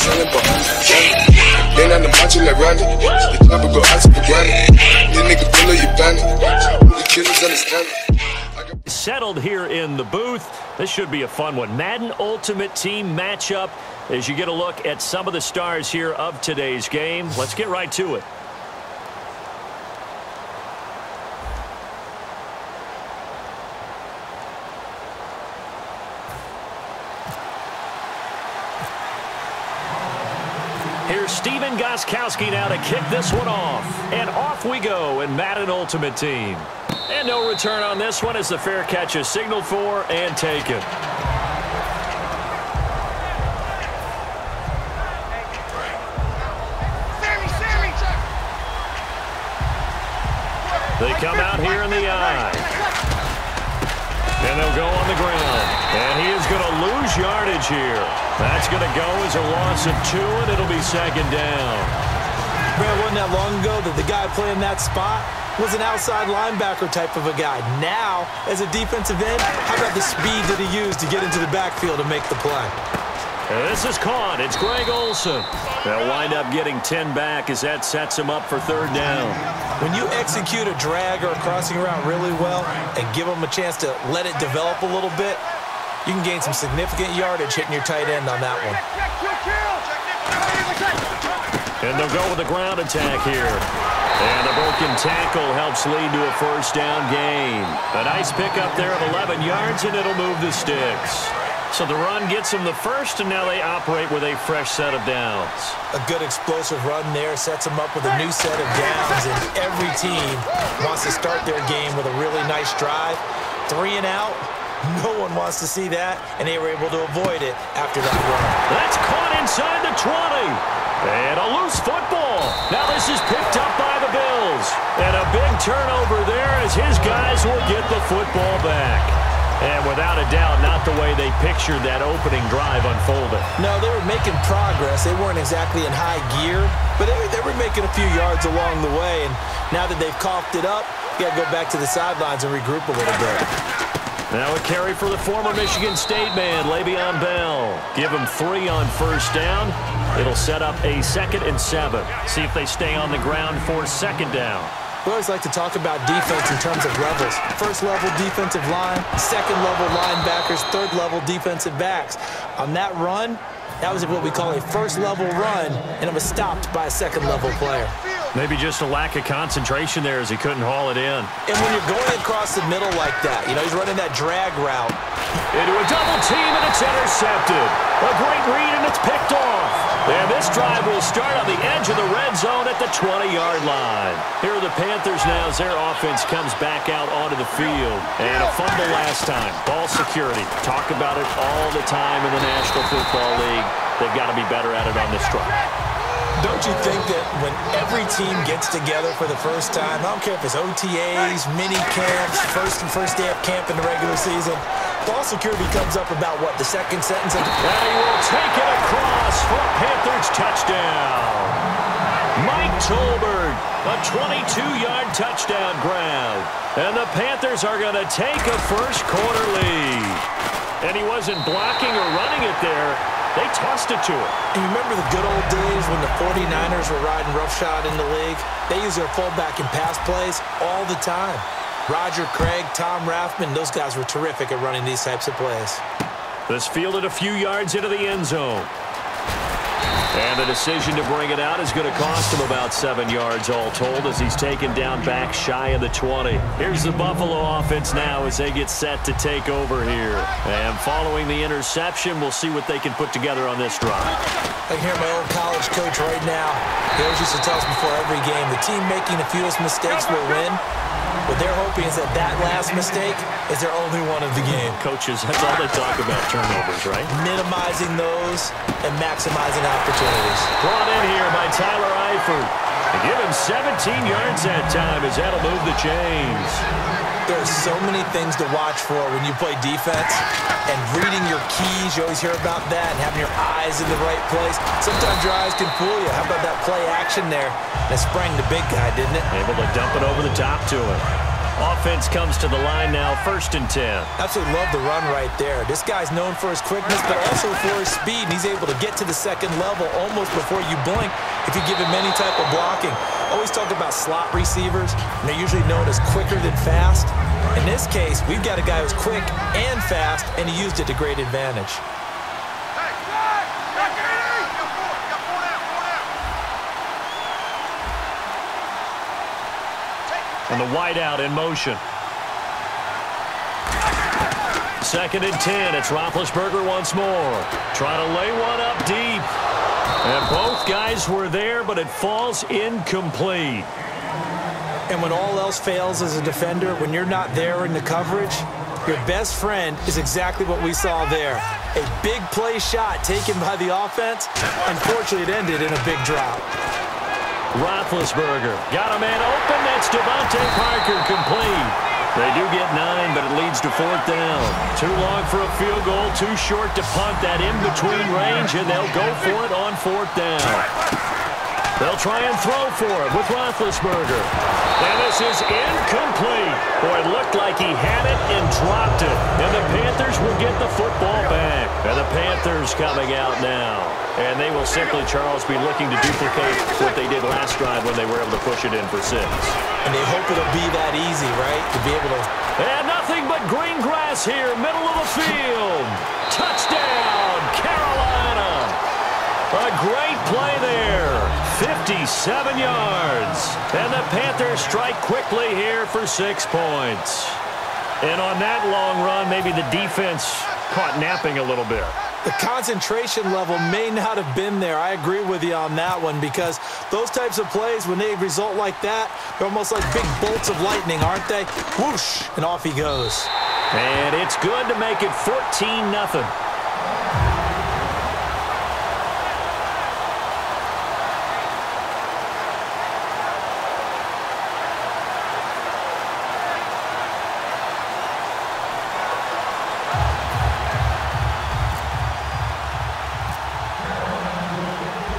selling, but ain't on the macho like Randy. The chopper go out to the granny. This nigga pull up your bandit. The killers understand it. Settled here in the booth. This should be a fun one. Madden Ultimate Team matchup as you get a look at some of the stars here of today's game. Let's get right to it. Here's Steven Gostkowski now to kick this one off. And off we go in Madden Ultimate Team. And no return on this one as the fair catch is signaled for and taken. They come out here in the eye. And they'll go on the ground. And he is going to lose yardage here. That's going to go as a loss of 2, and it'll be second down. Man, wasn't that long ago that the guy playing that spot was an outside linebacker type of a guy. Now, as a defensive end, how about the speed that he used to get into the backfield and make the play? And this is caught. It's Greg Olsen. They'll wind up getting 10 back as that sets him up for third down. When you execute a drag or a crossing route really well and give them a chance to let it develop a little bit, you can gain some significant yardage hitting your tight end on that one. And they'll go with the ground attack here. And the broken tackle helps lead to a first down gain. A nice pickup there of 11 yards, and it'll move the sticks. So the run gets them the first, and now they operate with a fresh set of downs. A good explosive run there sets them up with a new set of downs, and every team wants to start their game with a really nice drive. 3 and out. No one wants to see that, and they were able to avoid it after that run. That's caught inside the 20. And a loose football. Now this is picked up by the Bills. And a big turnover there as his guys will get the football back. And without a doubt, not the way they pictured that opening drive unfolded. No, they were making progress. They weren't exactly in high gear, but they were making a few yards along the way. And now that they've coughed it up, you got to go back to the sidelines and regroup a little bit. Now a carry for the former Michigan State man, Le'Veon Bell. Give him 3 on first down. It'll set up a 2nd and 7. See if they stay on the ground for second down. We always like to talk about defense in terms of levels. First level defensive line, second level linebackers, third level defensive backs. On that run, that was what we call a first level run, and it was stopped by a second level player. Maybe just a lack of concentration there as he couldn't haul it in. And when you're going across the middle like that, you know, he's running that drag route. Into a double team, and it's intercepted. A great read, and it's picked off. And this drive will start on the edge of the red zone at the 20-yard line. Here are the Panthers now as their offense comes back out onto the field. And a fumble last time. Ball security. Talk about it all the time in the National Football League. They've got to be better at it on this drive. Don't you think that when every team gets together for the first time, I don't care if it's OTAs, mini camps, first day of camp in the regular season, ball security comes up about what, the second sentence? And he will take it across for a Panthers touchdown. Mike Tolbert, a 22-yard touchdown grab. And the Panthers are going to take a first quarter lead. And he wasn't blocking or running it there. They tossed it to him. And you remember the good old days when the 49ers were riding roughshod in the league? They used their fullback in pass plays all the time. Roger Craig, Tom Rathman, those guys were terrific at running these types of plays. This fielded a few yards into the end zone. And the decision to bring it out is going to cost him about 7 yards all told as he's taken down back shy of the 20. Here's the Buffalo offense now as they get set to take over here. And following the interception, we'll see what they can put together on this drive. I can hear my old college coach right now. He always used to tell us before every game, the team making the fewest mistakes will win. What they're hoping is that last mistake is their only one of the game. Coaches, that's all they talk about, turnovers, right? Minimizing those and maximizing opportunities. Brought in here by Tyler Eifert. And give him 17 yards that time as that'll move the chains. There are so many things to watch for when you play defense. And reading your keys, you always hear about that, and having your eyes in the right place. Sometimes your eyes can fool you. How about that play action there? That sprang the big guy, didn't it? Able to dump it over the top to him. Offense comes to the line now, 1st and 10. Absolutely love the run right there. This guy's known for his quickness, but also for his speed. And he's able to get to the second level almost before you blink if you give him any type of blocking. Always talk about slot receivers, and they're usually known as quicker than fast. In this case, we've got a guy who's quick and fast, and he used it to great advantage. And the wideout in motion. 2nd and 10. It's Roethlisberger once more. Trying to lay one up deep. And both guys were there, but it falls incomplete. And when all else fails as a defender, when you're not there in the coverage, your best friend is exactly what we saw there. A big play shot taken by the offense. Unfortunately, it ended in a big drop. Roethlisberger got a man open. That's Devontae Parker, complete. They do get 9, but it leads to 4th down. Too long for a field goal, too short to punt that in-between range, and they'll go for it on 4th down. They'll try and throw for it with Roethlisberger. And this is incomplete. Boy, it looked like he had it and dropped it. And the Panthers will get the football back. And the Panthers coming out now. And they will simply, Charles, be looking to duplicate what they did last drive when they were able to push it in for 6. And they hope it'll be that easy, right? To be able to... And nothing but green grass here, middle of the field. Touchdown, Carolina. A great play there. 57 yards. And the Panthers strike quickly here for 6 points. And on that long run, maybe the defense caught napping a little bit. The concentration level may not have been there. I agree with you on that one because those types of plays, when they result like that, they're almost like big bolts of lightning, aren't they? Whoosh, and off he goes. And it's good to make it 14-0.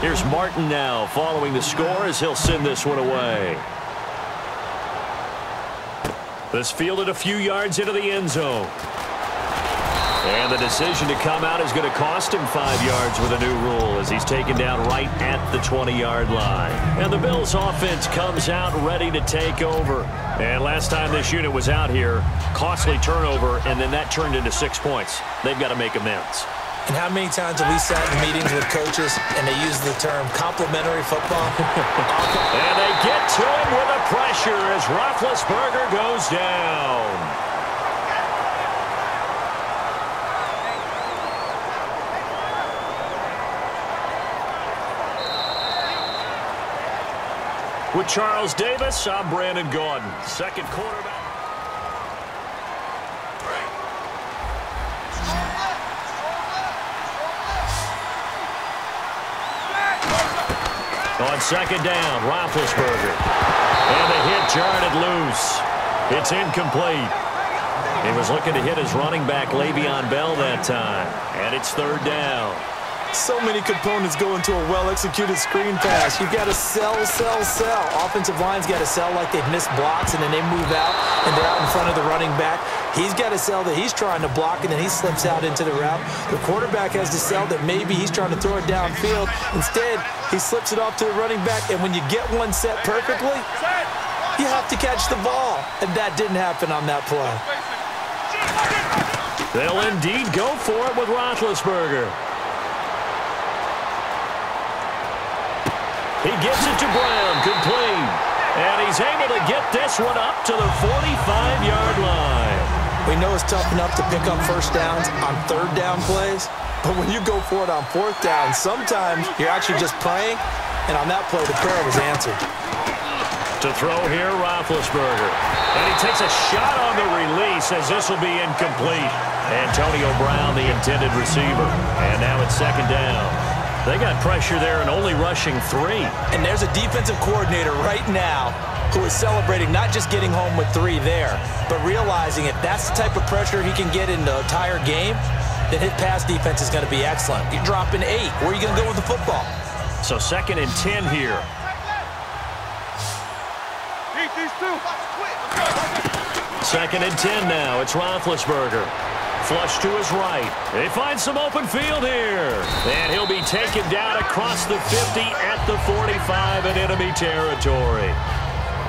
Here's Martin now following the score as he'll send this one away. This fielded a few yards into the end zone. And the decision to come out is going to cost him 5 yards with a new rule as he's taken down right at the 20-yard line. And the Bills offense comes out ready to take over. And last time this unit was out here, costly turnover, and then that turned into 6 points. They've got to make amends. And how many times have we sat in meetings with coaches and they use the term complementary football? And they get to him with the pressure as Roethlisberger goes down. With Charles Davis, I'm Brandon Gaudin. Second quarterback. On 2nd down, Roethlisberger. And the hit jarred it loose. It's incomplete. He was looking to hit his running back, Le'Veon Bell, that time. And it's 3rd down. So many components go into a well-executed screen pass. You've got to sell. Offensive line's got to sell like they've missed blocks, and then they move out, and they're out in front of the running back. He's got to sell that he's trying to block, and then he slips out into the route. The quarterback has to sell that maybe he's trying to throw it downfield. Instead, he slips it off to the running back, and when you get one set perfectly, you have to catch the ball. And that didn't happen on that play. They'll indeed go for it with Roethlisberger. He gets it to Brown, complete. And he's able to get this one up to the 45-yard line. We know it's tough enough to pick up first downs on 3rd down plays, but when you go for it on 4th down, sometimes you're actually just praying, and on that play, the prayer was answered. To throw here, Roethlisberger. And he takes a shot on the release as this will be incomplete. Antonio Brown, the intended receiver. And now it's 2nd down. They got pressure there and only rushing 3. And there's a defensive coordinator right now who is celebrating not just getting home with 3 there, but realizing if that's the type of pressure he can get in the entire game, then his pass defense is going to be excellent. You're dropping 8. Where are you going to go with the football? So 2nd and 10 here. Second and 10 now. It's Roethlisberger. Flush to his right. They find some open field here. And he'll be taken down across the 50 at the 45 in enemy territory.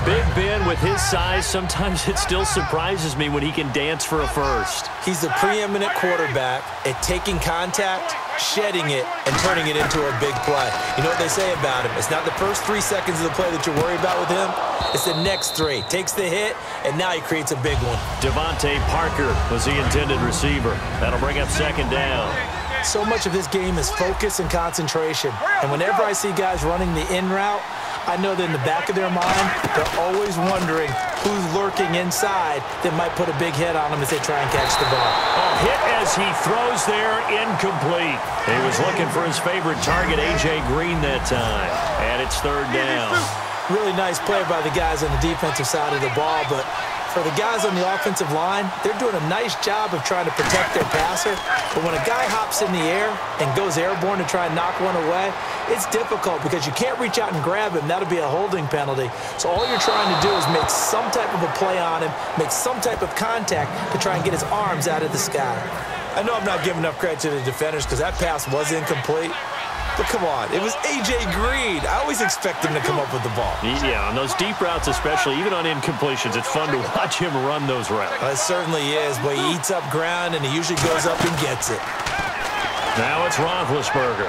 Big Ben, with his size, sometimes it still surprises me when he can dance for a first. He's the preeminent quarterback at taking contact, shedding it, and turning it into a big play. You know what they say about him? It's not the first 3 seconds of the play that you're worried about with him. It's the next 3. Takes the hit, and now he creates a big one. Devontae Parker was the intended receiver. That'll bring up second down. So much of this game is focus and concentration. And whenever I see guys running the in route, I know that in the back of their mind, they're always wondering who's lurking inside that might put a big hit on them as they try and catch the ball. A hit as he throws there, incomplete. He was looking for his favorite target, A.J. Green, that time. And it's third down. Really nice play by the guys on the defensive side of the ball, but for the guys on the offensive line, they're doing a nice job of trying to protect their passer. But when a guy hops in the air and goes airborne to try and knock one away, it's difficult because you can't reach out and grab him. That'll be a holding penalty. So all you're trying to do is make some type of a play on him, make some type of contact to try and get his arms out of the sky. I know I'm not giving enough credit to the defenders because that pass was incomplete. But come on, it was A.J. Green. I always expect him to come up with the ball. Yeah, on those deep routes especially, even on incompletions, it's fun to watch him run those routes. It certainly is, but he eats up ground, and he usually goes up and gets it. Now it's Roethlisberger.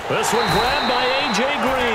This one grabbed by A.J. Green.